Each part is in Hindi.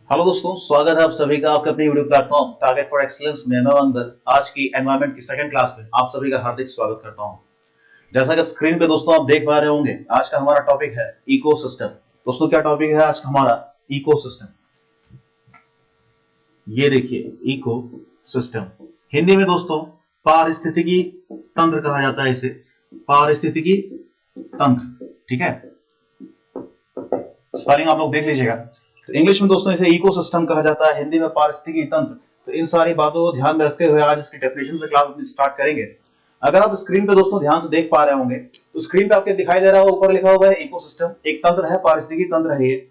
हेलो दोस्तों, स्वागत है आप सभी का आपके अपने video platform target for excellence में। मैं मंगल आज की एनवायरनमेंट की सेकंड क्लास में आप सभी का हार्दिक स्वागत करता हूं। जैसा कि स्क्रीन पे दोस्तों आप देख पा रहे होंगे, आज का हमारा टॉपिक है इकोसिस्टम। दोस्तों क्या टॉपिक है आज का हमारा? इकोसिस्टम। ये देखिए, इकोसिस्टम हिंदी में दोस्तों पारिस्थितिकी तंत्र कहा जाता है। इसे पारिस्थितिकी तंत्र, ठीक है। स्पेलिंग आप लोग देख लीजिएगा। तो इंग्लिश में दोस्तों इसे इकोसिस्टम कहा जाता है, हिंदी में पारिस्थितिकी तंत्र। तो इन सारी बातों को ध्यान में रखते हुए आज इसकी डेफिनेशन से क्लास अपनी स्टार्ट करेंगे। अगर आप स्क्रीन पे दोस्तों ध्यान से देख पा रहे होंगे तो स्क्रीन पे आपके दिखाई दे रहा होगा, ऊपर लिखा हुआ है इकोसिस्टम। एक तंत्र है, पारिस्थितिकी तंत्र है ये।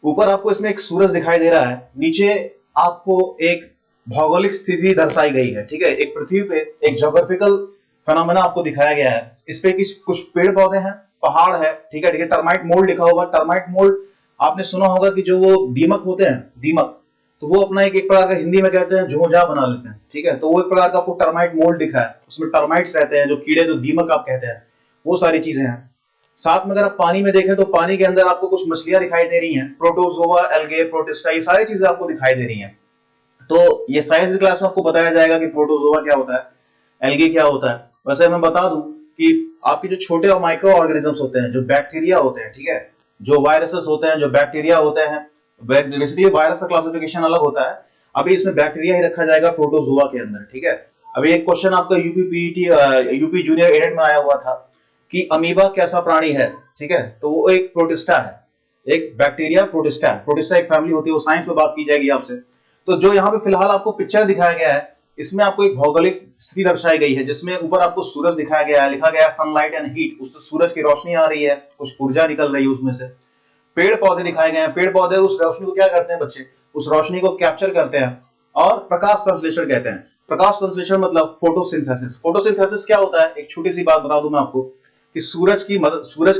ऊपर आपको इसमें एक सूरज दिखाई दे रहा है, नीचे आपको एक भौगोलिक स्थिति दर्शाई गई है, ठीक है। एक पृथ्वी पे एक ज्योग्राफिकल फेनोमेना आपको दिखाया गया है। इस पे कुछ पेड़ पौधे हैं, पहाड़ है, ठीक है। टर्माइट मोल्ड लिखा होगा। टर्माइट मोल्ड आपने सुना होगा कि जो वो दीमक होते हैं, दीमक, तो वो अपना एक प्रकार का हिंदी में कहते हैं झोंझा बना लेते हैं, ठीक है। तो वो एक प्रकार का आपको टर्माइट मोल्ड दिखा है, उसमें टर्माइट्स रहते हैं, जो कीड़े, जो दीमक आप कहते हैं, वो सारी चीजें हैं। साथ में अगर आप पानी में देखें तो पानी के अंदर आपको कुछ मछलियां दिखाई दे रही हैं, प्रोटोजोआ, एल्गे, प्रोटिस्टा, ये सारी चीजें आपको दिखाई दे रही हैं। तो ये साइंस क्लास में आपको बताया जाएगा कि प्रोटोजोआ क्या होता है, एल्गे क्या होता है। वैसे मैं बता दूं कि आपके जो छोटे और माइक्रो ऑर्गेनिजम्स होते हैं, जो बैक्टीरिया होते हैं, ठीक है, जो वायरसेस होते हैं, जो बैक्टीरिया होते हैं, बेसिकली वायरस का क्लासिफिकेशन अलग होता है। अभी इसमें बैक्टीरिया ही रखा जाएगा प्रोटोजोआ के अंदर, ठीक है। अभी एक क्वेश्चन आपका यूपी जूनियर एडेड में आया हुआ था कि अमीबा कैसा प्राणी है, ठीक है। तो वो एक प्रोटिस्टा है, एक बैक्टीरिया प्रोटिस्टा है। प्रोटिस्टा एक फैमिली होती है, वो साइंस में बात की जाएगी आपसे। तो जो यहाँ पे फिलहाल आपको पिक्चर दिखाया गया है, इसमें आपको एक भौगोलिक स्थिति दर्शाई गई है, जिसमें ऊपर आपको सूरज दिखाया गया है, लिखा गया है सनलाइट एंड हीट। उससे सूरज की रोशनी आ रही है, कुछ ऊर्जा निकल रही है उसमें से। पेड़ पौधे दिखाए गए हैं, पेड़ पौधे उस रोशनी को क्या करते हैं बच्चे? उस रोशनी को कैप्चर करते हैं और प्रकाश संश्लेषण कहते हैं। प्रकाश संश्लेषण मतलब फोटोसिंथेसिस। फोटोसिंथेसिस क्या होता है? एक छोटी सी बात बता दूं मैं आपको कि सूरज की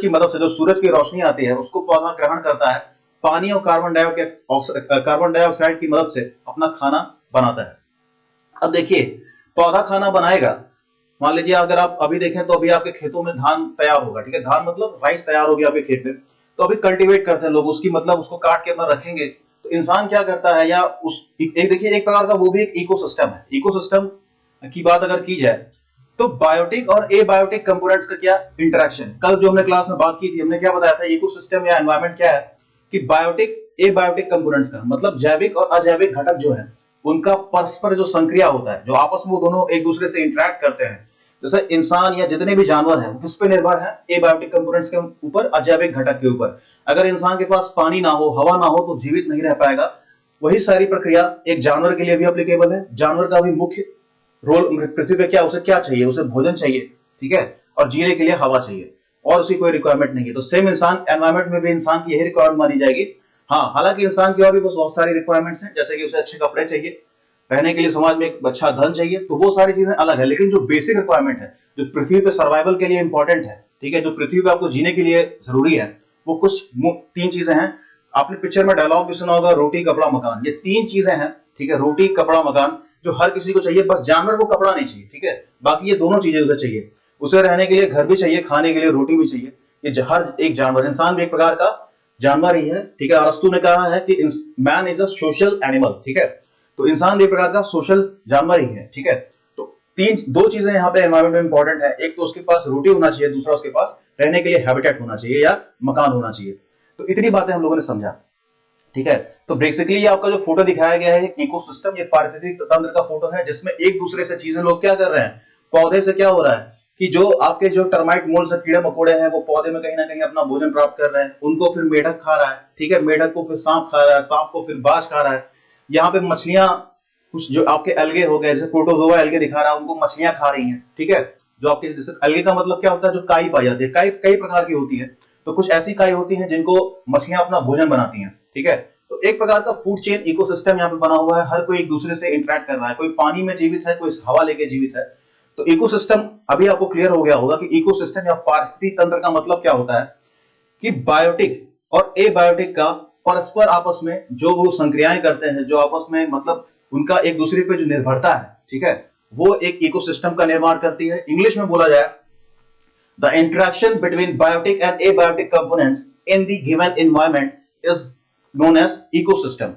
मदद से जो सूरज की रोशनी आती है, उसको पौधा ग्रहण करता है, पानी और कार्बन डाइऑक्साइड की मदद से अपना खाना बनाता है। अब देखिए, पौधा खाना बनाएगा। मान लीजिए अगर आप अभी देखें तो अभी आपके खेतों में धान तैयार होगा, ठीक है। धान मतलब राइस तैयार होगी आपके खेत में, तो अभी कल्टीवेट करते हैं लोग उसकी, मतलब उसको काट के अपना रखेंगे। तो इंसान क्या करता है, या उस एक देखिए, एक प्रकार का वो भी एक इकोसिस्टम है। इकोसिस्टम की बात अगर की जाए तो बायोटिक और एबायोटिक कंपोनेंट्स का क्या इंटरेक्शन, कल जो हमने क्लास में बात की थी, हमने क्या बताया था इकोसिस्टम या एनवायरनमेंट क्या है, कि बायोटिक एबायोटिक कंपोनेंट्स का मतलब जैविक और अजैविक घटक जो है, उनका परस्पर जो संक्रिया होता है, जो आपस में वो दोनों एक दूसरे से इंटरेक्ट करते हैं। जैसे इंसान या जितने भी जानवर हैं, किस पे निर्भर है? एबायोटिक कंपोनेंट्स के ऊपर, अजैविक घटक के ऊपर। अगर इंसान के पास पानी ना हो, हवा ना हो, तो जीवित नहीं रह पाएगा। वही सारी प्रक्रिया एक जानवर के लिए भी एप्लीकेबल है। जानवर का भी मुख्य रोल पृथ्वी पे क्या, उसे क्या चाहिए? उसे भोजन चाहिए, ठीक है, और जीने के लिए हवा चाहिए, और उसी कोई रिक्वायरमेंट नहीं है। तो सेम इंसान एनवायरमेंट में भी इंसान की यही रिक्वायरमेंट मानी जाएगी। हाँ, हालांकि इंसान की और भी बहुत सारी रिक्वायरमेंट्स हैं, जैसे कि उसे अच्छे कपड़े चाहिए, रहने के लिए समाज में एक अच्छा धन चाहिए, तो वो सारी चीजें अलग है। लेकिन जो बेसिक रिक्वायरमेंट है, जो पृथ्वी पे सर्वाइवल के लिए इंपॉर्टेंट है, ठीक है, जो पृथ्वी पे आपको जीने के लिए जरूरी है, वो कुछ तीन चीजें हैं। आपने पिक्चर में डायलॉग भी सुना होगा, रोटी कपड़ा मकान। ये तीन चीजें हैं, ठीक है, रोटी कपड़ा मकान, जो हर किसी को चाहिए। बस जानवर को कपड़ा नहीं चाहिए, ठीक है, बाकी ये दोनों चीजें उसे चाहिए। उसे रहने के लिए घर भी चाहिए, खाने के लिए रोटी भी चाहिए। ये हर एक जानवर, इंसान भी एक प्रकार का जानवर ही है, ठीक है। अरस्तु ने कहा है कि man is a social animal, ठीक है। तो इंसान भी एक प्रकार का सोशल जानवर ही है, ठीक है। तो दो चीजें यहाँ पे एनवायरमेंट में इंपॉर्टेंट है। एक तो उसके पास रोटी होना चाहिए, दूसरा उसके पास रहने के लिए हैबिटेट होना चाहिए या मकान होना चाहिए। तो इतनी बातें हम लोगों ने समझा, ठीक है। तो बेसिकली ये आपका जो फोटो दिखाया गया है, इकोसिस्टम, ये पारिस्थितिक तंत्र का फोटो है, जिसमें एक दूसरे से चीजें लोग क्या कर रहे हैं, पौधे से क्या हो रहा है कि जो आपके जो टर्माइट मोल्ड से कीड़े मकोड़े हैं, वो पौधे में कहीं ना कहीं अपना भोजन प्राप्त कर रहे हैं। उनको फिर मेढक खा रहा है, ठीक है, मेढक को फिर सांप खा रहा है, सांप को फिर बाज खा रहा है। यहाँ पे मछलियां, कुछ जो आपके एल्गे हो गए, जैसे प्रोटोजोआ एल्गे दिखा रहा है, उनको मछलियां खा रही हैं, ठीक है। जो आपके जैसे एल्गे का मतलब क्या होता है, जो काई पाई जाती है। काई कई प्रकार की होती है, तो कुछ ऐसी काई होती है जिनको मछलियां अपना भोजन बनाती हैं, ठीक है। तो एक प्रकार का फूड चेन इकोसिस्टम यहाँ पे बना हुआ है। हर कोई एक दूसरे से इंटरेक्ट कर रहा है, कोई पानी में जीवित है, कोई हवा लेके जीवित है। तो इकोसिस्टम अभी आपको क्लियर हो गया होगा कि इकोसिस्टम या पारिस्थितिक तंत्र का मतलब क्या होता है, कि बायोटिक और एबायोटिक का परस्पर आपस में जो वो संक्रियाएं करते हैं, जो आपस में मतलब उनका एक दूसरे पे जो निर्भरता है, ठीक है, वो एक इकोसिस्टम का निर्माण करती है। इंग्लिश में बोला जाए, the interaction between biotic and abiotic components in the given environment is known as ecosystem।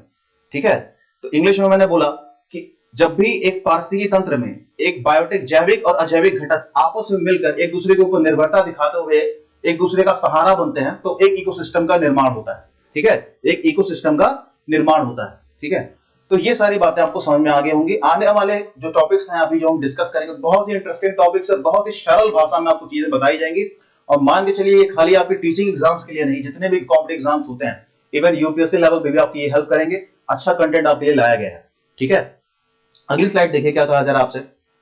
ठीक है। तो इंग्लिश में मैंने बोला कि जब भी एक पारिस्थितिकी तंत्र में एक बायोटिक जैविक और अजैविक घटक आपस में मिलकर एक दूसरे के ऊपर निर्भरता दिखाते हुए एक दूसरे का सहारा बनते हैं तो एक इकोसिस्टम का निर्माण होता है, ठीक है। एक इकोसिस्टम का निर्माण होता है, ठीक है। तो ये सारी बातें आपको समझ में आ गई होंगी। आने वाले जो टॉपिक्स हैं अभी जो हम डिस्कस करेंगे बहुत ही इंटरेस्टिंग टॉपिक्स है, बहुत ही सरल भाषा में आपको चीजें बताई जाएंगी। और मान के चलिए ये खाली आपके टीचिंग एग्जाम्स के लिए नहीं, जितने भी कॉम्पिटिटिव एग्जाम्स होते हैं इवन यूपीएससी लेवल पे भी आपकी ये हेल्प करेंगे। अच्छा कंटेंट आपके लिए लाया गया है, ठीक है। अगली स्लाइड देखिए क्या कहा जा रहा है आपसे,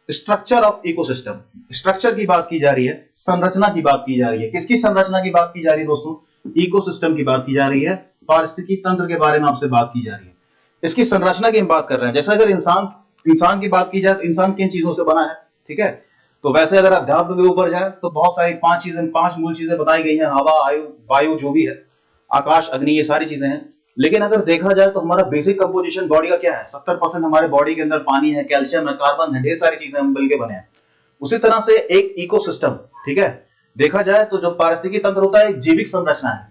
स्ट्रक्चर ऑफ इकोसिस्टम। स्ट्रक्चर की बात की जा रही है, संरचना की बात की जा रही है। किसकी संरचना की बात की जा रही है दोस्तों? इकोसिस्टम की बात की जा रही है, पारिस्थितिकी तंत्र के बारे में आपसे बात की जा रही है। इसकी संरचना की हम बात कर रहे हैं। जैसे अगर इंसान की बात की जाए तो इंसान किन चीजों से बना है, ठीक है। तो वैसे अगर अध्यात्म के ऊपर जाए तो बहुत सारी पांच मूल चीजें बताई गई हैं, हवा, वायु जो भी है, आकाश, अग्नि, ये सारी चीजें हैं। लेकिन अगर देखा जाए तो हमारा बेसिक कंपोजिशन बॉडी का क्या है? 70% हमारे बॉडी के अंदर पानी है, कैल्शियम है, कार्बन है, ढेर सारी चीजें हम मिलकर बने हैं। उसी तरह से एक इकोसिस्टम, ठीक है, देखा जाए तो जो पारिस्थितिकी तंत्र होता है एक जीवित संरचना है।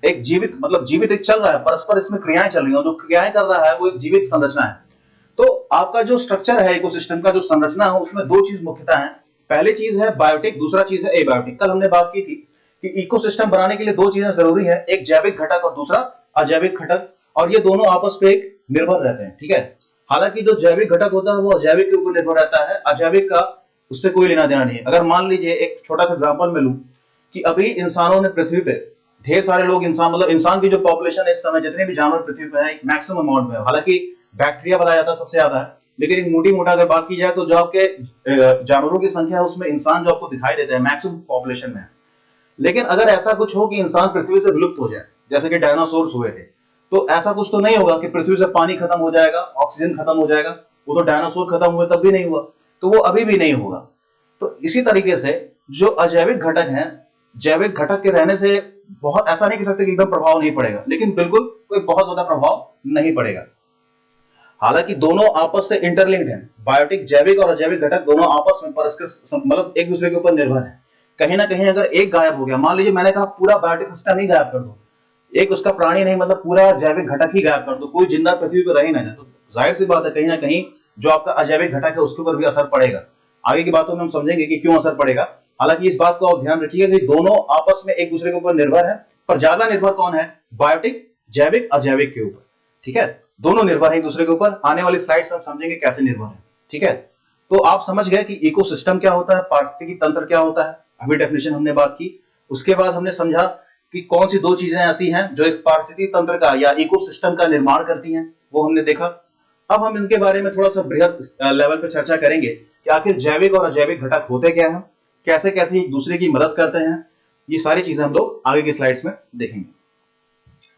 एक जीवित मतलब जीवित एक चल रहा है, परस्पर इसमें क्रियाएं चल रही हैं, जो क्रियाएं कर रहा है वो एक जीवित संरचना है। तो आपका जो स्ट्रक्चर है इकोसिस्टम का, जो संरचना है, उसमें दो चीज मुख्यतः है। पहली चीज है बायोटिक, दूसरा चीज है एबायोटिक। कल हमने बात की थी कि इकोसिस्टम बनाने के लिए दो चीजें जरूरी है, एक जैविक घटक और दूसरा अजैविक घटक, और ये दोनों आपस पे एक निर्भर रहते हैं, ठीक है। हालांकि जो जैविक घटक होता है वो अजैविक के ऊपर निर्भर रहता है, अजैविक का उससे कोई लेना देना नहीं है। अगर मान लीजिए एक छोटा सा एग्जांपल मैं लूं कि अभी इंसानों ने पृथ्वी पे ढेर सारे लोग, इंसान की जो पॉपुलेशन इस समय जितने भी जानवर पृथ्वी पे है मैक्सिमम अमाउंट में, हालांकि बैक्टीरिया बताया जाता है सबसे ज्यादा है, लेकिन एक मोटी मोटा अगर बात की जाए तो जो आपके जानवरों की संख्या है उसमें इंसान जो आपको दिखाई देता है मैक्सिमम पॉपुलेशन में है। लेकिन अगर ऐसा कुछ हो कि इंसान पृथ्वी से विलुप्त हो जाए, जैसे कि डायनासोर्स हुए थे, तो ऐसा कुछ तो नहीं होगा कि पृथ्वी से पानी खत्म हो जाएगा, ऑक्सीजन खत्म हो जाएगा। वो तो डायनासोर खत्म हुए तब भी नहीं हुआ, तो वो अभी भी नहीं होगा। तो इसी तरीके से जो अजैविक घटक हैं, जैविक घटक के रहने से बहुत ऐसा नहीं कह सकते कि एकदम प्रभाव नहीं पड़ेगा, लेकिन बिल्कुल कोई बहुत ज्यादा प्रभाव नहीं पड़ेगा। हालांकि दोनों आपस से इंटरलिंक्ड हैं, बायोटिक जैविक और अजैविक घटक दोनों आपस में परस्पर मतलब एक दूसरे के ऊपर निर्भर है। कहीं ना कहीं अगर एक गायब हो गया, मान लीजिए मैंने कहा पूरा बायोटिक सिस्टम ही गायब कर दो, एक उसका प्राणी नहीं मतलब पूरा जैविक घटक ही गायब कर दो, कोई जिंदा पृथ्वी पर रह ही ना जाए, तो जाहिर सी बात है कहीं ना कहीं जो आपका अजैविक घटक है उसके ऊपर भी असर पड़ेगा। आगे की बातों में हम समझेंगे कि क्यों असर पड़ेगा। हालांकि इस बात को आप ध्यान रखिएगा कि दोनों आपस में एक दूसरे के ऊपर निर्भर है, पर ज्यादा निर्भर कौन है? बायोटिक, जैविक, अजैविक के ऊपर, ठीक है। दोनों निर्भर है एक दूसरे के ऊपर। आने वाली स्लाइड्स में हम समझेंगे कैसे निर्भर है, ठीक है। तो आप समझ गए कि इकोसिस्टम क्या होता है, पारिस्थितिकी तंत्र क्या होता है, अभी डेफिनेशन हमने बात की। उसके बाद हमने समझा कि कौन सी दो चीजें ऐसी हैं जो एक पारिस्थितिकी तंत्र का या इकोसिस्टम का निर्माण करती हैं, वो हमने देखा। अब हम इनके बारे में थोड़ा सा बृहद लेवल पर चर्चा करेंगे कि आखिर जैविक और अजैविक घटक होते क्या हैं, कैसे कैसे एक दूसरे की मदद करते हैं। ये सारी चीजें हम लोग आगे की स्लाइड्स में देखेंगे।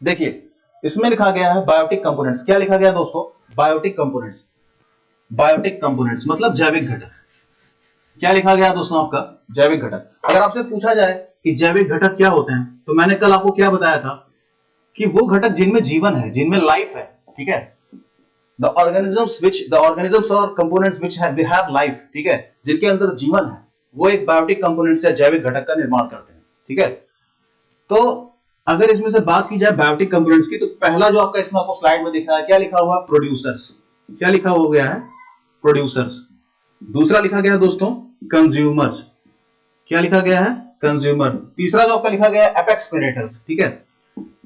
देखिए इसमें लिखा गया है बायोटिक कंपोनेंट्स। क्या लिखा गया दोस्तों? Biotic components. बायोटिक कंपोनेंट्स मतलब जैविक घटक। क्या लिखा गया दोस्तों आपका? जैविक घटक। अगर आपसे पूछा जाए कि जैविक घटक क्या होते हैं, तो मैंने कल आपको क्या बताया था कि वो घटक जिनमें जीवन है, जिनमें लाइफ है, ठीक है। द ऑर्गेनिजम्स और कंपोनेंट्स व्हिच हैव लाइफ, ठीक है, जिनके अंदर जीवन है, वो एक बायोटिक कंपोनेंट्स या जैविक घटक का निर्माण करते हैं, ठीक है। तो अगर इसमें से बात की जाए बायोटिक कंपोनेंट्स की, तो पहला जो आपका इसमें आपको स्लाइड में दिख रहा है, क्या लिखा हुआ? प्रोड्यूसर्स। क्या लिखा हो गया है? प्रोड्यूसर्स। दूसरा लिखा गया दोस्तों कंज्यूमर्स। क्या लिखा गया है? कंज्यूमर। तीसरा जो आपका लिखा गया है एपेक्स प्रेडेटर्स, ठीक है,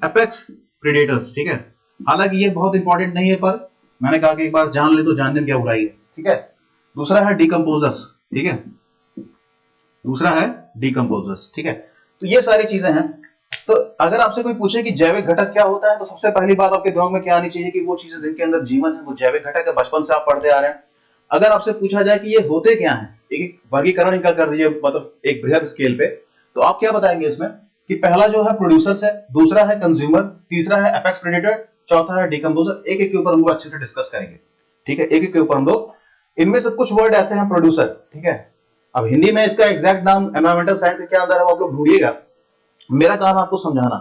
एपेक्स प्रेडेटर्स, ठीक है। हालांकि ये बहुत इंपॉर्टेंट नहीं है, पर मैंने कहा कि एक बार जान ले तो जानने में क्या बुराई है, ठीक है। दूसरा है डिकम्पोजर्स, ठीक है, दूसरा है डिकम्पोजर्स, ठीक है। तो ये सारी चीजें हैं। तो अगर आपसे कोई पूछे कि जैविक घटक क्या होता है, तो सबसे पहली बात आपके दिमाग में क्या आनी चाहिए कि वो चीजें जिनके अंदर जीवन है वो जैविक घटक है, बचपन से आप पढ़ते आ रहे हैं। अगर आपसे पूछा जाए कि ये होते क्या हैं, एक वर्गीकरण इनका कर दीजिए, मतलब एक बृहद स्केल पे, तो आप क्या बताएंगे इसमें कि पहला जो है प्रोड्यूसर्स है, दूसरा है कंज्यूमर, तीसरा है एपेक्स प्रेडेटर, चौथा है डिकम्पोजर। एक एक के ऊपर हम लोग अच्छे से डिस्कस करेंगे, ठीक है, एक एक के ऊपर हम लोग। इनमें से कुछ वर्ड ऐसे हैं प्रोड्यूसर, ठीक है। अब हिंदी में इसका एग्जैक्ट नाम एनवायरमेंटल साइंस के क्या अंदर है वो आप लोग ढूंढिएगा, मेरा काम आपको समझाना।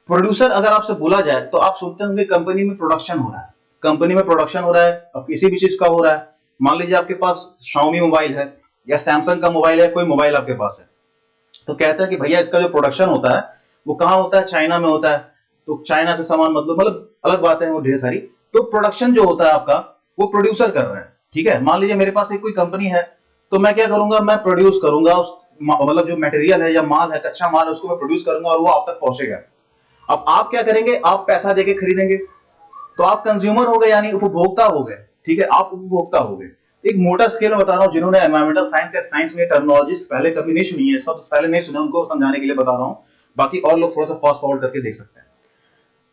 प्रोड्यूसर अगर आपसे बोला जाए तो आप सोचते होंगे कंपनी में प्रोडक्शन हो रहा है, कंपनी में प्रोडक्शन हो रहा है, अब किसी भी चीज का हो रहा है। मान लीजिए आपके पास Xiaomi मोबाइल है या सैमसंग का मोबाइल है, कोई मोबाइल आपके पास है, तो कहता है कि भैया इसका जो प्रोडक्शन होता है वो कहाँ होता है? चाइना में होता है। तो चाइना से सामान मतलब अलग बातें हैं वो ढेर सारी, तो प्रोडक्शन जो होता है आपका वो प्रोड्यूसर कर रहा है, ठीक है। मान लीजिए मेरे पास एक कोई कंपनी है, तो मैं क्या करूंगा, मैं प्रोड्यूस करूंगा उस मतलब जो मटेरियल है या माल है, कच्चा माल है, उसको मैं प्रोड्यूस करूंगा और वो आप तक पहुंचेगा। अब आप क्या करेंगे, आप पैसा देके खरीदेंगे, तो आप कंज्यूमर हो गए यानी उपभोक्ता हो गए, ठीक है, आप उपभोक्ता हो गए। एक मोटा स्केल में बता रहा हूं, जिन्होंने एनवायरमेंटल साइंस या साइंस में टर्मिनोलॉजीज पहले कभी नहीं सुनी है, शब्द पहले नहीं सुने, उनको समझाने के लिए बता रहा हूं, बाकी और लोग थोड़ा सा फास्ट फॉरवर्ड करके देख सकते हैं।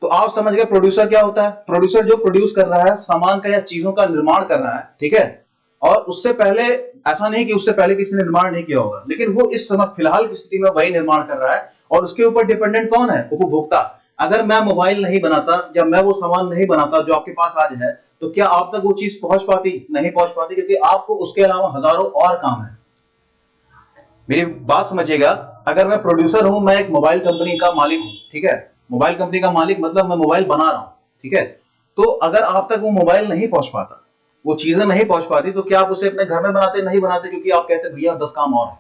तो आप समझ गए प्रोड्यूसर क्या होता है। प्रोड्यूसर जो प्रोड्यूस कर रहा है सामान का या चीजों का निर्माण कर रहा है, ठीक है, और उससे पहले ऐसा नहीं कि उससे पहले किसी ने निर्माण नहीं किया होगा, लेकिन वो इस समय फिलहाल की स्थिति में वही निर्माण कर रहा है, और उसके ऊपर डिपेंडेंट कौन है, उपभोक्ता। अगर मैं मोबाइल नहीं बनाता या मैं वो सामान नहीं बनाता जो आपके पास आज है, तो क्या आप तक वो चीज पहुंच पाती, नहीं पहुंच पाती, क्योंकि आपको उसके अलावा हजारों और काम है। मेरी बात समझिएगा, अगर मैं प्रोड्यूसर हूं, मैं एक मोबाइल कंपनी का मालिक हूं, ठीक है, मोबाइल कंपनी का मालिक मतलब मैं मोबाइल बना रहा हूं, ठीक है, तो अगर आप तक वो मोबाइल नहीं पहुंच पाता, वो चीजें नहीं पहुंच पाती, तो क्या आप उसे अपने घर में बनाते, नहीं बनाते, क्योंकि आप कहते भैया 10 काम और है।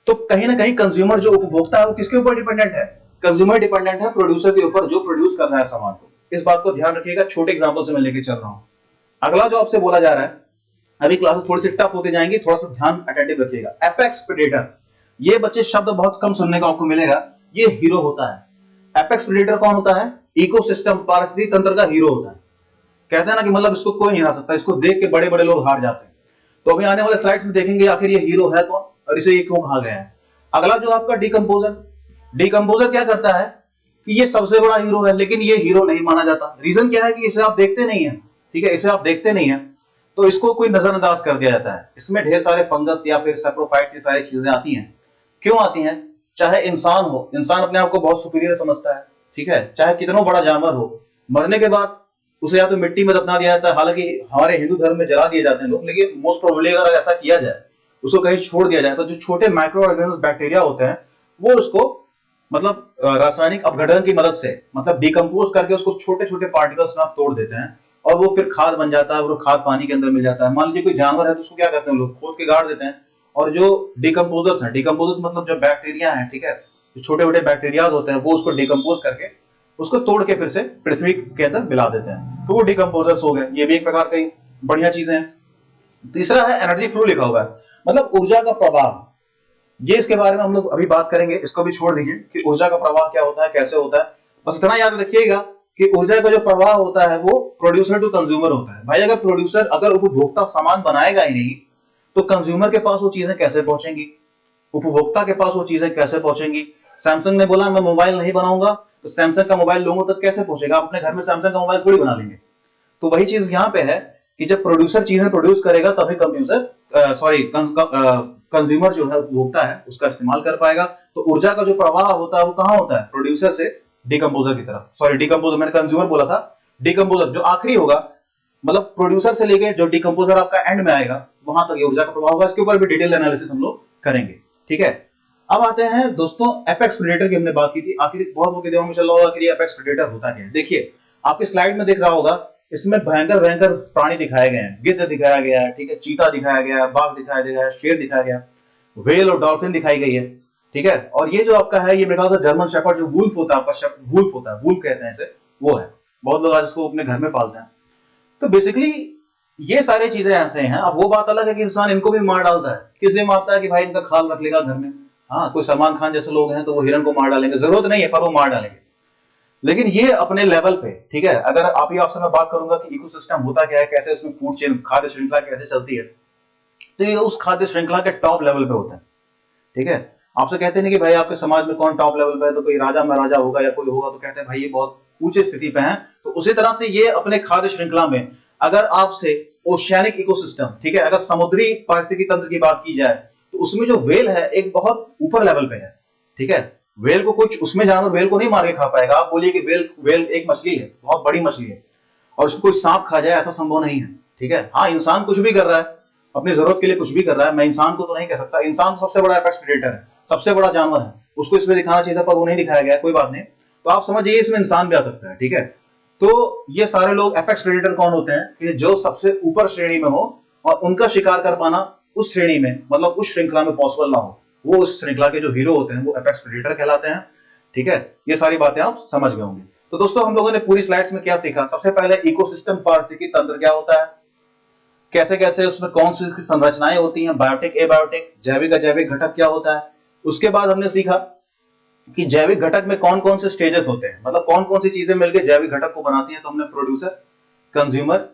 तो कहीं ना कहीं कंज्यूमर जो उपभोक्ता है वो किसके ऊपर डिपेंडेंट है, कंज्यूमर डिपेंडेंट है प्रोड्यूसर के ऊपर जो प्रोड्यूस कर रहा है सामान को। इस बात को ध्यान रखिएगा, छोटे एग्जांपल से मैं लेके चल रहा हूं। अगला जो आपसे बोला जा रहा है, अभी क्लासेस थोड़ी सी टफ होती जाएंगी, थोड़ा सा ध्यान अटेंटिव रखिएगा। एपेक्स प्रेडेटर, ये बच्चे शब्द बहुत कम सुनने को आपको मिलेगा, ये हीरो होता है। एपेक्स प्रेडेटर कौन होता है, इकोसिस्टम पारिस्थितिकी तंत्र का हीरो होता है। कहते हैं ना कि मतलब इसको कोई नहीं हरा सकता, इसको देख के बड़े बड़े लोग हार जाते हैं। तो अभी आने वाले स्लाइड्स में देखेंगे आखिर ये हीरो है कौन और इसे ये क्यों कहा गया है। अगला जो आपका डिकम्पोजर, डिकम्पोजर क्या करता है कि ये सबसे बड़ा हीरो है, लेकिन ये हीरो नहीं माना जाता। रीजन क्या है कि इसे आप देखते नहीं है, ठीक है, इसे आप देखते नहीं है, तो इसको कोई नजरअंदाज कर दिया जाता है। इसमें ढेर सारे फंगस या फिर सेप्रोफाइट्स, ये सारी चीजें आती हैं। क्यों आती हैं, चाहे इंसान हो, इंसान अपने आप को बहुत सुपीरियर समझता है, ठीक है, चाहे कितना बड़ा जानवर हो, मरने के बाद उसे या तो मिट्टी में दफना दिया जाता है, हालांकि हमारे हिंदू धर्म में जला दिए जाते हैं लोग, लेकिन मोस्ट प्रोबेबली अगर ऐसा किया जाए, उसको कहीं छोड़ दिया जाए, तो जो छोटे माइक्रो ऑर्गेनिज्म बैक्टीरिया होते हैं वो उसको मतलब रासायनिक अपघटन की मदद से मतलब डिकम्पोज करके उसको छोटे छोटे पार्टिकल्स में आप तोड़ देते हैं, और वो फिर खाद बन जाता है, वो खाद पानी के अंदर मिल जाता है। मान लीजिए कोई जानवर है तो उसको क्या करते हैं लोग, खोद के गाड़ देते हैं, और जो डिकम्पोजर्स हैं, डिकम्पोजर्स मतलब जो बैक्टीरिया हैं, ठीक है, जो छोटे छोटे बैक्टीरिया होते हैं, वो उसको डिकम्पोज करके उसको तोड़ के फिर से पृथ्वी के अंदर मिला देते हैं, तो वो डिकम्पोजर्स हो गए। ये भी एक प्रकार की बढ़िया चीजें हैं। तीसरा है एनर्जी फ्लो, लिखा हुआ है मतलब ऊर्जा का प्रवाह। ये इसके बारे में हम लोग अभी बात करेंगे, इसको भी छोड़ दीजिए कि ऊर्जा का प्रवाह क्या होता है, कैसे होता है। बस इतना याद रखिएगा कि ऊर्जा का जो प्रवाह होता है वो प्रोड्यूसर टू कंज्यूमर होता है। भाई अगर प्रोड्यूसर, अगर उपभोक्ता सामान बनाएगा ही नहीं, तो कंज्यूमर के पास वो चीजें कैसे पहुंचेंगी, उपभोक्ता के पास वो चीजें कैसे पहुंचेंगी। सैमसंग ने बोला मैं मोबाइल नहीं बनाऊंगा, तो सैमसंग का मोबाइल लोगों तक कैसे पहुंचेगा, आप अपने घर में सैमसंग का मोबाइल थोड़ी बना लेंगे। तो वही चीज यहाँ पे है कि जब प्रोड्यूसर चीजें प्रोड्यूस करेगा तभी कंज्यूमर जो है, उपभोक्ता है, उसका इस्तेमाल कर पाएगा। तो ऊर्जा का जो प्रवाह होता है वो कहां होता है, प्रोड्यूसर से डिकम्पोजर की तरफ। सॉरी डिकम्पोजर, मैंने कंज्यूमर बोला था, डिकम्पोजर जो आखिरी होगा, मतलब प्रोड्यूसर से लेके जो डिकम्पोजर आपका एंड में आएगा, वहां तक ये ऊर्जा का प्रवाह होगा। इसके ऊपर भी डिटेल एनालिसिस हम लोग करेंगे, ठीक है। अब आते हैं दोस्तों एपेक्स प्रेडेटर की, हमने बात की थी। आखिर बहुत लोगों के दिमाग में चल रहा होगा कि एपेक्स प्रेडेटर होता क्या है। देखिए आपके स्लाइड में दिख रहा होगा, इसमें भयंकर भयंकर प्राणी दिखाए गए हैं, गिद्ध दिखाया गया है, ठीक है, चीता दिखाया गया है, बाघ दिखाया गया है, शेर दिखाया गया, व्हेल और डॉल्फिन दिखाई गई है, ठीक है। और ये जो आपका है, ये मेरे ख्याल से जर्मन शेफर्ड जो वुल्फ होता है, आपका शब्द वुल्फ होता है, वुल्फ कहते हैं इसे, वो है। बहुत लोग आज इसको अपने घर में पालते हैं। तो बेसिकली ये सारी चीजें ऐसे हैं। अब वो बात अलग है कि इंसान इनको भी मार डालता है, किस लिए मारता है कि भाई इनका ख्याल रख लेगा घर में। हाँ, कोई सलमान खान जैसे लोग हैं तो वो हिरन को मार डालेंगे, जरूरत नहीं है पर वो मार डालेंगे। लेकिन ये अपने लेवल पे, ठीक है। अगर आपसे मैं बात करूंगा कि इकोसिस्टम होता क्या है, कैसे उसमें फूड चेन, खाद्य श्रृंखला कैसे चलती है, तो ये उस खाद्य श्रृंखला के टॉप लेवल पे होता है, ठीक है। आपसे कहते नहीं कि भाई आपके समाज में कौन टॉप लेवल पे है, तो कोई राजा महाराजा होगा या कोई होगा तो कहते हैं भाई ये बहुत ऊंची स्थिति पे है। तो उसी तरह से ये अपने खाद्य श्रृंखला में, अगर आपसे ओशियानिक इकोसिस्टम, ठीक है, अगर समुद्री पारिस्थितिकी तंत्र की बात की जाए, तो उसमें जो वेल है एक बहुत ऊपर लेवल पे है, ठीक है। वेल को कुछ, उसमें जानवर वेल को नहीं मार के खा पाएगा। आप बोलिए कि वेल एक मछली है, बहुत बड़ी मछली है, और उसको कोई सांप खा जाए, ऐसा संभव नहीं है, ठीक है। हाँ, इंसान कुछ भी कर रहा है, अपनी जरूरत के लिए कुछ भी कर रहा है, मैं इंसान को तो नहीं कह सकता। इंसान सबसे बड़ा एपेक्स प्रेडेटर है, सबसे बड़ा जानवर है, उसको इसमें दिखाना चाहिए था पर वो नहीं दिखाया गया, कोई बात नहीं। तो आप समझिए इसमें इंसान भी आ सकता है, ठीक है। तो ये सारे लोग एपेक्स प्रेडेटर कौन होते हैं कि जो सबसे ऊपर श्रेणी में हो, और उनका शिकार कर पाना उस श्रेणी में, मतलब उस श्रृंखला में पॉसिबल ना हो, वो उस श्रृंखला के जो हीरो होते हैं वो एपेक्स प्रेडेटर कहलाते हैं, ठीक है। ये सारी बातें आप समझ गए होंगे। तो दोस्तों हम लोगों ने पूरी स्लाइड्स में क्या सीखा? सबसे पहले इकोसिस्टम पारिस्थितिकी तंत्र क्या होता है, कैसे कैसे उसमें कौन सी संरचनाएं होती हैं, बायोटिक, एबायोटिक, जैविक अजैविक घटक क्या होता है। उसके बाद हमने सीखा कि जैविक घटक में कौन कौन से स्टेजेस होते हैं, मतलब कौन कौन सी चीजें मिलकर जैविक घटक को बनाती हैं। तो हमने प्रोड्यूसर, कंज्यूमर,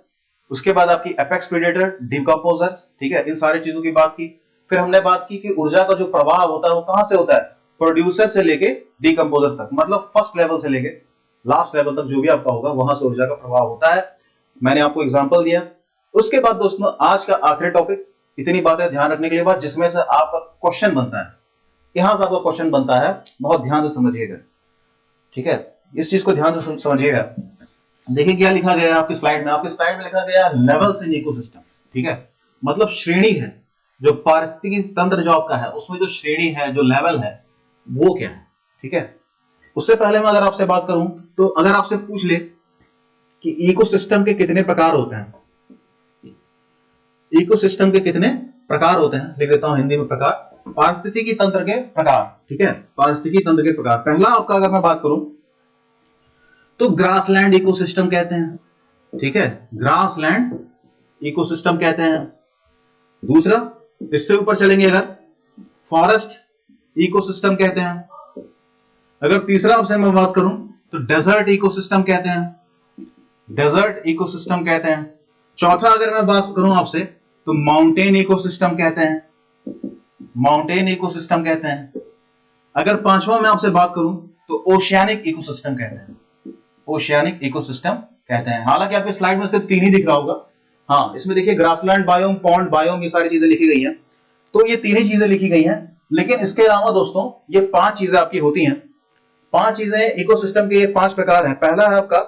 उसके बाद आपकी एपेक्स प्रेडेटर, डिकम्पोजर्स, ठीक है, इन सारी चीजों की बात की। फिर हमने बात की कि ऊर्जा का जो प्रवाह होता है वो कहां से होता है, प्रोड्यूसर से लेके डिकम्पोजर तक, मतलब फर्स्ट लेवल से लेके लास्ट लेवल तक जो भी आपका होगा वहां से ऊर्जा का प्रवाह होता है। मैंने आपको एग्जांपल दिया। उसके बाद दोस्तों आज का आखिरी टॉपिक, इतनी बातें ध्यान रखने के लिए बाद, जिसमें से आपका क्वेश्चन बनता है, यहां से आपका क्वेश्चन बनता है, बहुत ध्यान से समझिएगा, ठीक है, इस चीज को ध्यान से समझिएगा। देखिए क्या लिखा गया है आपकी स्लाइड में, आपकी स्लाइड में लिखा गया लेवल्स इन इकोसिस्टम, ठीक है, मतलब श्रेणी है, जो पारिस्थितिकी तंत्र जो आपका है उसमें जो श्रेणी है, जो लेवल है वो क्या है, ठीक है। उससे पहले मैं अगर आपसे बात करूं तो अगर आपसे पूछ ले कि इकोसिस्टम के कितने प्रकार होते हैं, इकोसिस्टम के कितने प्रकार होते हैं, लिख देता हूं हिंदी में प्रकार, पारिस्थितिकी तंत्र के प्रकार, ठीक है, पारिस्थितिकी तंत्र के प्रकार। पहला आपका अगर मैं बात करूं तो ग्रासलैंड इकोसिस्टम कहते हैं, ठीक है, ग्रासलैंड इकोसिस्टम कहते हैं। दूसरा, इससे ऊपर चलेंगे अगर, फॉरेस्ट इकोसिस्टम कहते हैं। अगर तीसरा आपसे मैं बात करूं तो डेजर्ट इकोसिस्टम कहते हैं, डेजर्ट इकोसिस्टम कहते हैं। चौथा अगर मैं बात करूं आपसे तो माउंटेन इकोसिस्टम कहते हैं, माउंटेन इकोसिस्टम कहते हैं। अगर पांचवा मैं आपसे बात करूं तो ओशियानिक इकोसिस्टम कहते हैं, ओशियानिक इकोसिस्टम कहते हैं। हालांकि आपके स्लाइड में सिर्फ तीन ही दिख रहा होगा, हाँ इसमें देखिए ग्रासलैंड बायोम, पॉन्ड बायोम, ये सारी चीजें लिखी गई हैं, तो ये तीन ही चीजें लिखी गई हैं। लेकिन इसके अलावा दोस्तों ये पांच चीजें आपकी होती हैं, पांच चीजें इकोसिस्टम के, ये पांच प्रकार हैं। पहला है आपका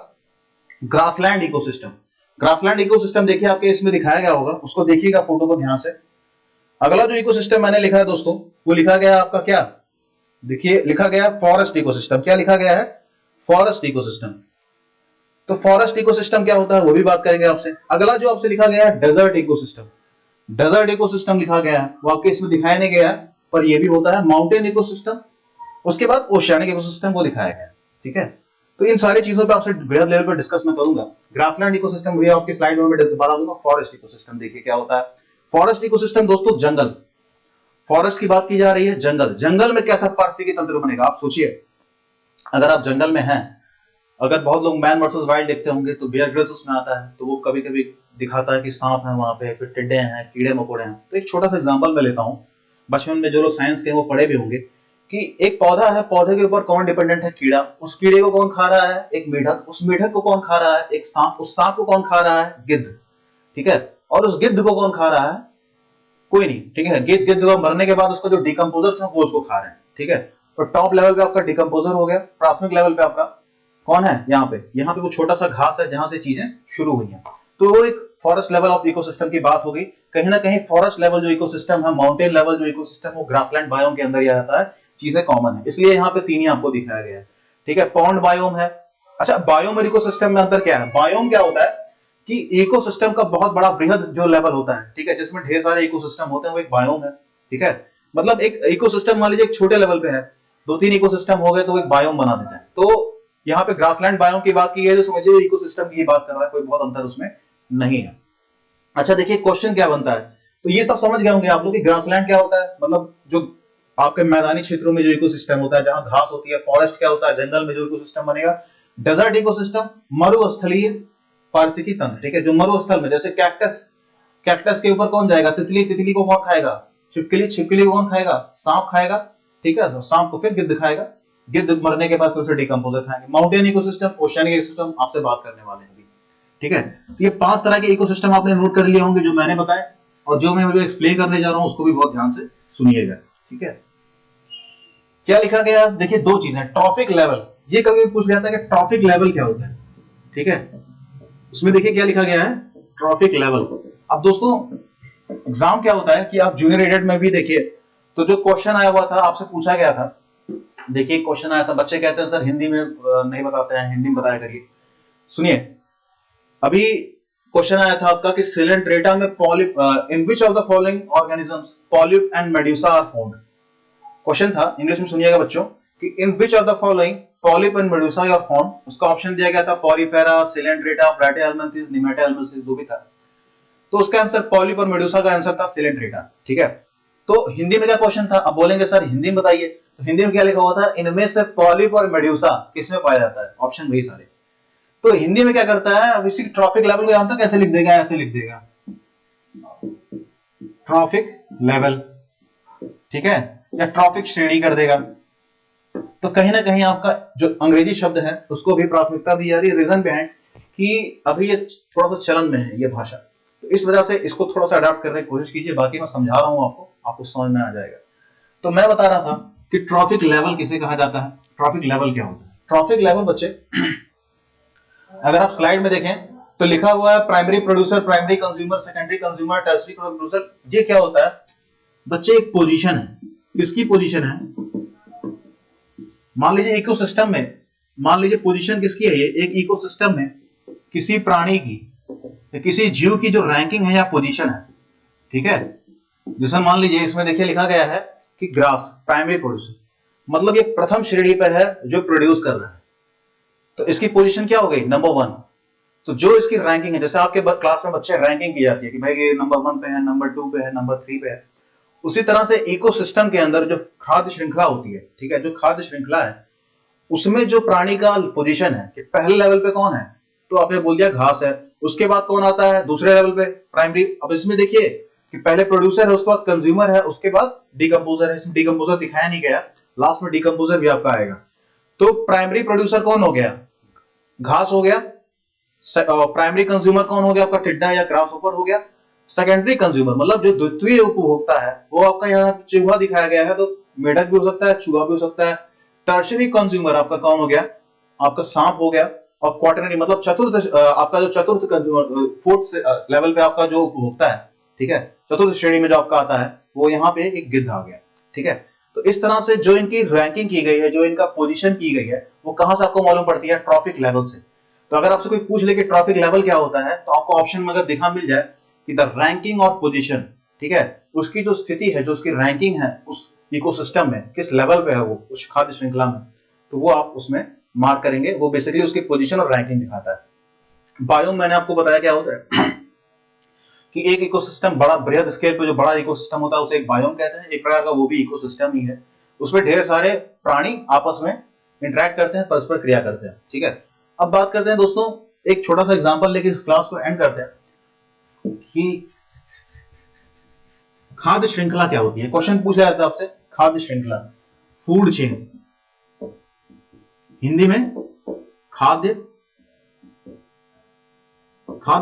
ग्रासलैंड इकोसिस्टम। ग्रासलैंड इकोसिस्टम देखिए आपके इसमें दिखाया गया होगा, उसको देखिएगा फोटो को ध्यान से। अगला जो इकोसिस्टम मैंने लिखा है दोस्तों वो लिखा गया आपका क्या, देखिए लिखा गया फॉरेस्ट इकोसिस्टम। क्या लिखा गया है, फॉरेस्ट इकोसिस्टम। तो फॉरेस्ट इकोसिस्टम क्या होता है वो भी बात करेंगे आपसे। अगला जो आपसे लिखा गया है डेजर्ट इकोसिस्टम, डेजर्ट इकोसिस्टम लिखा गया है, वो आपके इसमें दिखाया नहीं गया है पर ये भी होता है। माउंटेन इकोसिस्टम, उसके बाद ओशियानिक इकोसिस्टम वो दिखाया गया है, ठीक है। तो इन सारी चीजों पे आपसे बेहद लेवल पर डिस्कस मैं करूंगा। ग्रासलैंड इकोसिस्टम भी आपकी स्लाइड में मैं बता दूंगा। फॉरेस्ट इकोसिस्टम देखिए क्या होता है। फॉरेस्ट इकोसिस्टम दोस्तों जंगल, फॉरेस्ट की बात की जा रही है, जंगल, जंगल में कैसा पारिस्थितिकी तंत्र बनेगा आप सोचिए। अगर आप जंगल में हैं, अगर बहुत लोग मैन वर्सेस वाइल्ड देखते होंगे तो बेयर ग्रिल्स उसमें आता है, तो वो कभी कभी दिखाता है कि सांप है वहां पे, फिर टिड्डे हैं, कीड़े मकोड़े हैं। तो एक छोटा सा एग्जांपल मैं लेता हूं, बचपन में जो लोग साइंस के वो पढ़े भी होंगे कि एक पौधा है, पौधे के ऊपर कौन डिपेंडेंट है, कीड़ा। उस कीड़े को कौन खा रहा है, एक मेढक। उस मेढक को कौन खा रहा है, एक सांप। उस सांप को कौन खा रहा है, गिद्ध, ठीक है। और उस गिद्ध को कौन खा रहा है, कोई नहीं, ठीक है। गिद्ध को मरने के बाद उसको जो डिकम्पोजर्स हैं वो उसको खा रहे हैं, ठीक है। तो टॉप लेवल पे आपका डिकम्पोजर हो गया। प्राथमिक लेवल पे आपका कौन है, यहाँ पे वो छोटा सा घास है जहां से चीजें शुरू हुई हैं। तो वो एक फॉरेस्ट लेवल ऑफ इकोसिस्टम की बात हो गई। कहीं ना कहीं फॉरेस्ट लेवल जो इकोसिस्टम है, माउंटेन लेवल जो इकोसिस्टम, वो ग्रासलैंड बायोम के अंदर ही आता है, चीजें कॉमन है, इसलिए यहाँ पे तीन ही आपको दिखाया गया है, ठीक है। पॉन्ड बायोम है। अच्छा, बायोम और इकोसिस्टम में अंतर क्या है? बायोम क्या होता है कि इकोसिस्टम का बहुत बड़ा बृहद जो लेवल होता है, ठीक है, जिसमें ढेर सारे इकोसिस्टम होते हैं, वो एक बायोम है, ठीक है। मतलब एक इकोसिस्टम मान लीजिए एक छोटे लेवल पे है, दो तीन इकोसिस्टम हो गए तो एक बायोम बना देते हैं। तो यहाँ पे ग्रासलैंड बायोम की बात की है, तो समझिए इकोसिस्टम की बात कर रहा है, कोई बहुत अंतर उसमें नहीं है। अच्छा देखिए क्वेश्चन क्या बनता है, तो ये सब समझ गए होंगे आप लोग कि ग्रासलैंड क्या होता है, मतलब जो आपके मैदानी क्षेत्रों में जो इकोसिस्टम होता है, जहां घास होती है। फॉरेस्ट क्या होता है, जंगल में जो इकोसिस्टम बनेगा। डेजर्ट इकोसिस्टम, मरुस्थलीय पारिस्थितिकी तंत्र, ठीक है, जो मरुस्थल में, जैसे कैक्टस, कैक्टस के ऊपर कौन जाएगा, तितली, तितली को कौन खाएगा, छिपकली, छिपकली को कौन खाएगा, सांप खाएगा, ठीक है, तो सांप को फिर गिद्ध खाएगा, गिद्ध मरने के बाद फिर से डिकम्पोजर खाएंगे। माउंटेन इकोसिस्टम, ओशियानिक इकोसिस्टम आपसे बात करने वाले हैं अभी, ठीक है। तो ये पांच तरह के इकोसिस्टम आपने नोट कर लिए होंगे जो मैंने बताए, और जो मैं एक्सप्लेन करने जा रहा हूं उसको भी बहुत ध्यान से सुनिएगा, ठीक है। क्या लिखा गया, देखिए दो चीजें, ट्रॉफिक लेवल, ये कभी पूछ जाता है कि ट्रॉफिक लेवल क्या होता है, ठीक है। उसमें देखिए क्या लिखा गया है, ट्रॉफिक लेवल। अब दोस्तों एग्जाम क्या होता है कि आप जूनियर एडेड में भी देखिए, तो जो क्वेश्चन आया हुआ था, आपसे पूछा गया था, देखिए क्वेश्चन आया था, बच्चे कहते हैं सर हिंदी में नहीं बताते हैं, हिंदी में बताया करिए। सुनिए, अभी क्वेश्चन आया था आपका कि सिलेंट्रेटा में polyp, in which of the following organisms polyp and medusa are found. Question था, इंग्लिश में सुनिएगा बच्चों, कि in which of the following polyp and medusa your found, उसका ऑप्शन दिया गया था पॉलीफेरा, सिलेंड्रेटा, ब्रैटियोhelminthes, नेमेटोhelminthes जो भी था। तो उसका आंसर पॉलिप और मेडुसा का आंसर था सिलेंड्रेटा। ठीक है, तो हिंदी में क्या क्वेश्चन था? अब बोलेंगे सर हिंदी में बताइए, तो हिंदी में क्या लिखा हुआ था? इनमें से पॉलिप और मेडुसा किसमें पाया जाता है? ऑप्शन वही सारे। तो हिंदी में क्या करता है, अब इसी ट्रॉफिक लेवल को जानते हो कैसे लिख देगा? ऐसे लिख देगा ट्रॉफिक लेवल, ठीक है, या ट्रॉफिक श्रेणी कर देगा। तो कहीं ना कहीं आपका जो अंग्रेजी शब्द है उसको भी प्राथमिकता दी जा रही है, रीजन बिहाइंड कि अभी ये थोड़ा सा चलन में है ये भाषा, तो इस वजह से इसको थोड़ा सा अडॉप्ट करने की कोशिश कीजिए। बाकी मैं समझा रहा हूं आपको समझ में आ जाएगा। तो मैं बता रहा था कि ट्रॉफिक लेवल किसे कहा जाता है, ट्रॉफिक लेवल क्या होता है? ट्रॉफिक लेवल बच्चे अगर आप स्लाइड में देखें तो लिखा हुआ है primary producer, primary consumer, secondary consumer, tertiary producer. ये क्या होता है बच्चे? एक पोजीशन है। किसकी पोजीशन है? मान लीजिए इकोसिस्टम में, मान लीजिए पोजीशन किसकी है? ये एक इकोसिस्टम में किसी प्राणी की, किसी जीव की जो रैंकिंग है या पोजीशन है, ठीक है। जैसे मान लीजिए इसमें देखिए लिखा गया है कि ग्रास प्राइमरी प्रोड्यूसर, मतलब ये प्रथम श्रेणी पे है जो प्रोड्यूस कर रहा है, तो इसकी पोजीशन क्या हो गई? नंबर 1। तो जो इसकी रैंकिंग है, जैसे आपके क्लास में बच्चे रैंकिंग की जाती है कि भाई ये नंबर 1 पे है, नंबर 2 पे है, नंबर 3 पे है, उसी तरह से इकोसिस्टम के अंदर जो खाद्य श्रृंखला होती है, ठीक है, जो खाद्य श्रृंखला है उसमें जो प्राणी का पोजीशन है कि पहले लेवल पे कौन है, तो आपने बोल दिया घास है। उसके बाद कौन आता है दूसरे लेवल पे? प्राइमरी। अब इसमें देखिए कि पहले प्रोड्यूसर है, उसके बाद कंज्यूमर है, उसके बाद डिकम्पोजर है। इसमें डिकम्पोजर दिखाया नहीं गया, लास्ट में डिकम्पोजर भी आपका आएगा। तो प्राइमरी प्रोड्यूसर कौन हो गया? घास हो गया। प्राइमरी कंज्यूमर कौन हो गया? आपका टिड्डा या ग्रासहोपर हो गया। सेकेंडरी कंज्यूमर मतलब जो द्वितीय उपभोक्ता है वो आपका यहाँ चूहा दिखाया गया है, तो मेढक भी हो सकता है, चूहा भी हो सकता है। टर्शियरी कंज्यूमर आपका कौन हो गया? आपका सांप हो गया। और क्वाटरनरी मतलब चतुर्थ, आपका जो चतुर्थ कंज्यूमर, फोर्थ लेवल पे आपका जो उपभोक्ता है, ठीक है, चतुर्थ श्रेणी में जो आपका आता है वो यहाँ पे एक गिद्ध आ गया, ठीक है। तो इस तरह से जो इनकी रैंकिंग की गई है, जो इनका पोजीशन की गई है, वो कहां से आपको मालूम पड़ती है? ट्रॉफिक लेवल से। तो अगर आपसे कोई पूछ ले कि ट्रॉफिक लेवल क्या होता है, तो आपको ऑप्शन में अगर दिखा मिल जाए कि द रैंकिंग और पोजीशन, ठीक है, उसकी जो स्थिति है, जो उसकी रैंकिंग है उस इकोसिस्टम में, किस लेवल पे है वो उस खाद्य श्रृंखला में, तो वो आप उसमें मार्क करेंगे। वो बेसिकली उसकी पोजीशन और रैंकिंग दिखाता है। बायोम मैंने आपको बताया क्या होता है कि एक इकोसिस्टम बड़ा बृहद स्केल पे जो बड़ा इकोसिस्टम होता है उसे एक बायोम कहते हैं। एक प्रकार का वो भी इकोसिस्टम ही है, उसमें ढेर सारे प्राणी आपस में इंटरेक्ट करते हैं, परस्पर क्रिया करते हैं, ठीक है। अब बात करते हैं दोस्तों, एक छोटा सा एग्जांपल लेके इस क्लास को एंड करते हैं कि खाद्य श्रृंखला क्या होती है। क्वेश्चन पूछ लिया जाता है आपसे, खाद्य श्रृंखला, फूड चेन, हिंदी में खाद्य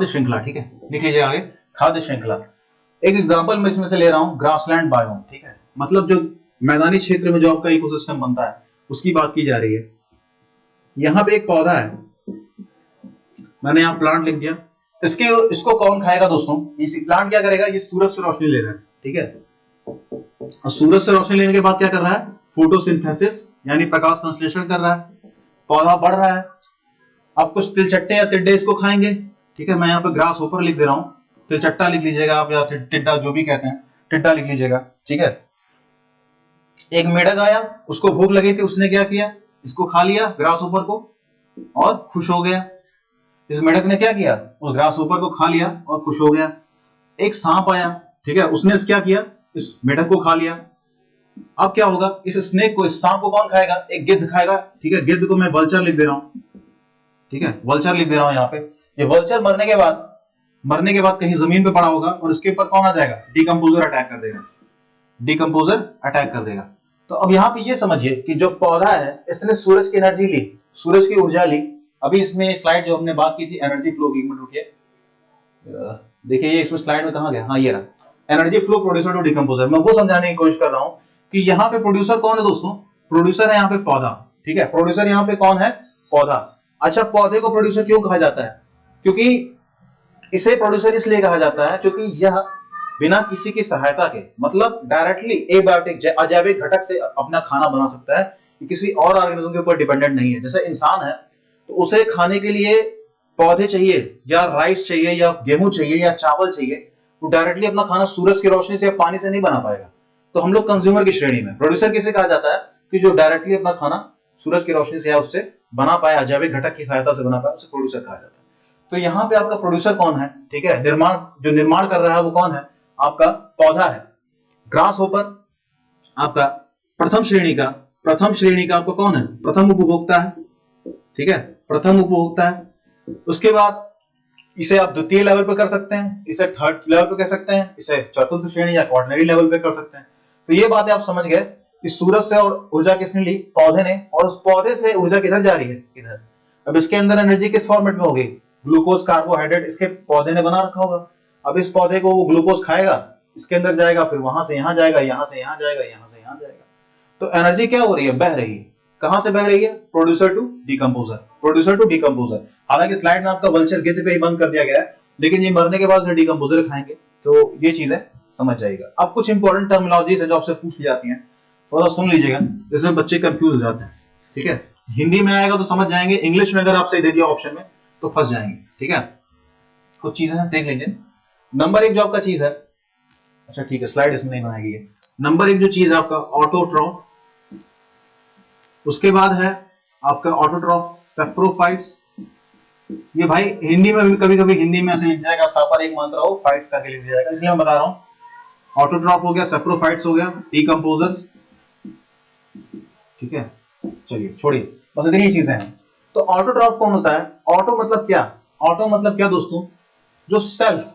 श्रृंखला, ठीक है, लिख लीजिए आगे खाद्य श्रृंखला। एक एग्जांपल मैं इसमें से ले रहा हूं, ग्रासलैंड बायोम, ठीक है, मतलब जो मैदानी क्षेत्र में जो आपका इकोसिस्टम बनता है उसकी बात की जा रही है। यहां पे एक पौधा है, मैंने यहां प्लांट लिख दिया। इसको कौन खाएगा दोस्तों? इस प्लांट क्या करेगा? ये सूरज से रोशनी ले रहा है, ठीक है, और सूरज से रोशनी लेने के बाद क्या कर रहा है? फोटोसिंथेसिस यानी प्रकाश संश्लेषण कर रहा है, पौधा बढ़ रहा है। अब कुछ तिलचट्टे या टिड्डे इसको खाएंगे, ठीक है, मैं यहाँ पे ग्रास होपर लिख दे रहा हूं, तिलचट्टा लिख लीजिएगा आप, या टिड्डा जो भी कहते हैं, टिड्डा लिख लीजिएगा, ठीक है। एक मेढक आया, उसको भूख लगी थी, उसने क्या किया? इसको खा लिया ग्रास होपर को और खुश हो गया। इस मेढक ने क्या किया? उस ग्रास होपर को खा लिया और खुश हो गया। एक सांप आया, ठीक है, उसने क्या किया? इस मेढक को खा लिया। अब क्या होगा? इस स्नेक को, इस सांप को कौन खाएगा? एक गिद्ध खाएगा, ठीक है। गिद्ध को मैं वल्चर लिख दे रहा हूं, ठीक है, वल्चर लिख दे रहा हूं यहाँ पे। ये वल्चर मरने के बाद कहीं जमीन पे पड़ा होगा और इसके ऊपर कौन आ जाएगा? डिकम्पोजर अटैक कर देगा, डिकम्पोजर अटैक कर देगा। तो अब यहाँ पे ये समझिए कि जो पौधा है इसने सूरज की एनर्जी ली, सूरज की ऊर्जा ली। अभी इसमें स्लाइड जो हमने बात की थी एनर्जी फ्लो की, एक मिनट रुकिए, देखिए ये इसमें स्लाइड में कहां गया? हाँ ये रहा, energy flow producer to decomposer. मैं वो समझाने की कोशिश कर रहा हूं कि यहाँ पे प्रोड्यूसर कौन है दोस्तों? प्रोड्यूसर है यहाँ पे पौधा, ठीक है, प्रोड्यूसर यहाँ पे कौन है? पौधा। अच्छा, पौधे को प्रोड्यूसर क्यों कहा जाता है? क्योंकि इसे प्रोड्यूसर इसलिए कहा जाता है क्योंकि यह बिना किसी की सहायता के, मतलब डायरेक्टली एबायोटिक अजैविक घटक से अपना खाना बना सकता है, किसी और ऑर्गेनिज्म के ऊपर डिपेंडेंट नहीं है। जैसे इंसान है तो उसे खाने के लिए पौधे चाहिए, या राइस चाहिए, या गेहूं चाहिए, या चावल चाहिए, वो डायरेक्टली अपना खाना सूरज की रोशनी से या पानी से नहीं बना पाएगा। तो हम लोग कंज्यूमर की श्रेणी में, प्रोड्यूसर किसे कहा जाता है? कि जो डायरेक्टली अपना खाना सूरज की रोशनी से या उससे बना पाए, अजैविक घटक की सहायता से बना पाए, उसे प्रोड्यूसर कहा जाता है। तो यहाँ पे आपका प्रोड्यूसर कौन है, ठीक है, जो निर्माण कर रहा है वो कौन है, आपका पौधा है। ग्रास होपर आपका प्रथम श्रेणी का आपका कौन है, प्रथम उपभोक्ता है, ठीक है, प्रथम उपभोक्ता है। उसके बाद इसे आप द्वितीय लेवल पे कर सकते हैं, इसे थर्ड लेवल पे कर सकते हैं, इसे चतुर्थ श्रेणी या क्वार्टनरी लेवल पे कर सकते हैं। तो ये बातें आप समझ गए कि सूरज से और ऊर्जा किसने ली, पौधे ने, और उस पौधे से ऊर्जा किधर जा रही है, इधर। अब इसके अंदर एनर्जी किस फॉर्मेट में होगी, ग्लूकोज कार्बोहाइड्रेट इसके पौधे ने बना रखा होगा। अब इस पौधे को वो ग्लूकोज खाएगा, इसके अंदर जाएगा, फिर वहां से यहां जाएगा, यहां से यहां जाएगा, यहां से यहां जाएगा। तो एनर्जी क्या हो रही है, बह रही है। कहां से बह रही है, producer to decomposer, producer to decomposer. हालांकि स्लाइड में आपका वल्चर गिद्ध पे ही बंद कर दिया गया है, लेकिन ये मरने के बाद डिकम्पोजर खाएंगे, तो ये चीजें समझ जाएगा। अब कुछ इंपॉर्टेंट टर्मिनोलॉजीज है जो आपसे पूछ ली जाती हैं, थोड़ा सुन लीजिएगा, जिसमें बच्चे कंफ्यूज हो जाते हैं, ठीक है। हिंदी में आएगा तो समझ जाएंगे, इंग्लिश में अगर आपसे दे दिया ऑप्शन में तो फंस जाएंगे, ठीक है। कुछ चीजें देख लीजिए। नंबर एक जो आपका चीज है, अच्छा ठीक है स्लाइड इसमें नहीं बनाएगी ये। नंबर एक जो चीज है आपका ऑटोट्रॉफ, उसके बाद है आपका ऑटोट्रॉफ सैप्रोफाइट्स। ये भाई हिंदी में भी कभी कभी हिंदी में ऐसे लिख जाएगा, सापर एक मात्रा हो फाइट्स करके लिख जाएगा, इसलिए मैं बता रहा हूं। ऑटोट्रॉफ हो गया, सैप्रोफाइट्स हो गया, डिकम्पोजर्स, ठीक है। चलिए छोड़िए, बस इतनी ही चीजें हैं। तो ऑटोट्रॉफ कौन होता है, ऑटो मतलब क्या, ऑटो मतलब क्या दोस्तों, जो सेल्फ,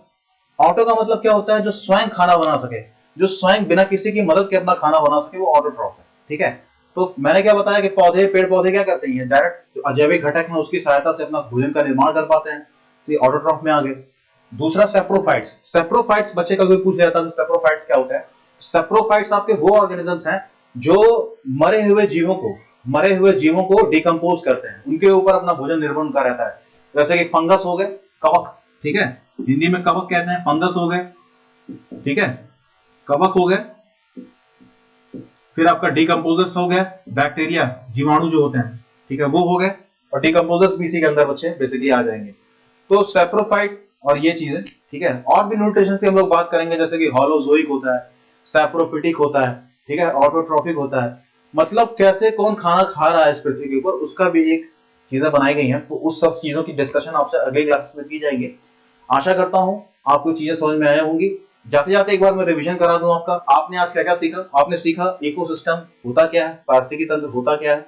ऑटो का मतलब क्या होता है, जो स्वयं खाना बना सके, जो स्वयं बिना किसी की मदद के अपना खाना बना सके, वो ऑटोट्रॉफ है, ठीक है। तो मैंने क्या बताया कि पौधे, पेड़ पौधे क्या करते हैं, डायरेक्ट जो अजैविक घटक हैं उसकी सहायता से अपना भोजन का निर्माण कर पाते हैं, तो ये ऑटोट्रॉफ में आ गए। दूसरा सैप्रोफाइट्स, सैप्रोफाइट्स बच्चे का कोई पूछ लिया था तो सैप्रोफाइट्स क्या होता है। सैप्रोफाइट्स आपके वो ऑर्गेनिजम्स हैं जो मरे हुए जीवों को डिकम्पोज करते हैं, उनके ऊपर अपना भोजन निर्भर उनका रहता है। जैसे कि फंगस हो गए, कवक, ठीक है, हिंदी में कवक कहते हैं, फंगस हो गए, ठीक है, कवक हो गए। फिर आपका डिकम्पोजर्स हो गए, बैक्टीरिया, जीवाणु जो होते हैं, ठीक है, वो हो गए, और डिकम्पोजर्स भी इसी के अंदर बच्चे बेसिकली आ जाएंगे। तो सैप्रोफाइट और ये चीजें, ठीक है। और भी न्यूट्रिशन की हम लोग बात करेंगे, जैसे कि होलोजोइक होता है, सैप्रोफिटिक होता है, ठीक है, ऑटोट्रॉफिक होता है। मतलब कैसे कौन खाना खा रहा है इस पृथ्वी के ऊपर, उसका भी एक चीजें बनाई गई हैं। तो उस सब चीजों की डिस्कशन आपसे अगले क्लासेस में की जाएगी। आशा करता हूं आपको चीजें समझ में आया होंगी। जाते जाते एक बार मैं रिवीजन करा दूं आपका। आपने आज क्या क्या सीखा, आपने सीखा इकोसिस्टम होता क्या है, पारिस्थितिकी तंत्र होता क्या है,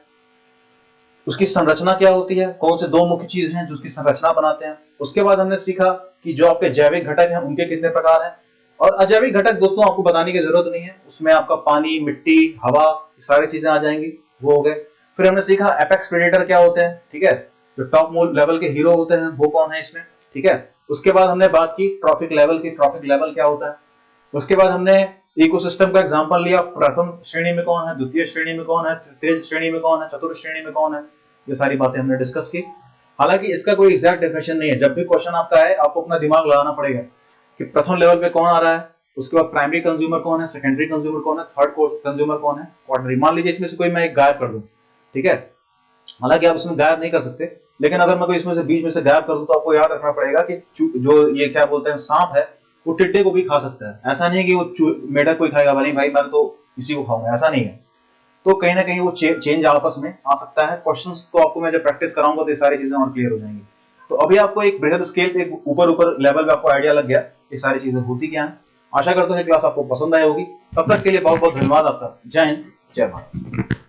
उसकी संरचना क्या होती है, कौन से दो मुख्य चीज हैं जो उसकी संरचना बनाते हैं। उसके बाद हमने सीखा कि जो आपके जैविक घटक हैं उनके कितने प्रकार हैं, और अजैविक घटक दोस्तों आपको बताने की जरूरत नहीं है, उसमें आपका पानी, मिट्टी, हवा, सारी चीजें आ जाएंगी, वो हो गए। फिर हमने सीखा एपेक्स प्रेडेटर क्या होते हैं, ठीक है, जो टॉप लेवल के हीरो होते हैं वो कौन है इसमें, ठीक है। उसके बाद हमने बात की ट्रॉफिक लेवल की, ट्रॉफिक लेवल क्या होता है। उसके बाद हमने इकोसिस्टम का एग्जांपल लिया, प्रथम श्रेणी में कौन है, द्वितीय श्रेणी में कौन है, तृतीय श्रेणी में कौन है, चतुर्थ श्रेणी में कौन है, ये सारी बातें हमने डिस्कस की। हालांकि इसका कोई एग्जैक्ट डेफिनेशन नहीं है, जब भी क्वेश्चन आपका है आपको अपना दिमाग लगाना पड़ेगा कि प्रथम लेवल पे कौन आ रहा है, उसके बाद प्राइमरी कंज्यूमर कौन है, सेकेंडरी कंज्यूमर कौन है, थर्ड कंज्यूमर कौन है, क्वार्टनरी। मान लीजिए इसमें से कोई मैं एक गायब कर दूं, ठीक है, हालांकि आप इसमें गायब नहीं कर सकते, लेकिन अगर मैं कोई इसमें से बीच में से गायब कर दूं तो आपको याद रखना पड़ेगा कि जो ये क्या बोलते हैं सांप है, वो टिड्डे को भी खा सकता है। ऐसा नहीं है कि वो मेढक को खाएगा, भाई मैं तो इसी को खाऊंगा, ऐसा नहीं है। तो कहीं ना कहीं वो चेंज आपस में आ सकता है। क्वेश्चंस तो आपको मैं जब प्रैक्टिस कराऊंगा तो ये सारी चीजें और क्लियर हो जाएंगी। तो अभी आपको एक बृहद स्केल पे, ऊपर लेवल पे आपको आइडिया लग गया ये सारी चीजें होती क्या है। आशा करता हूँ क्लास आपको पसंद आई होगी। तब तक के लिए बहुत बहुत धन्यवाद आपका। जय हिंद, जय भारत।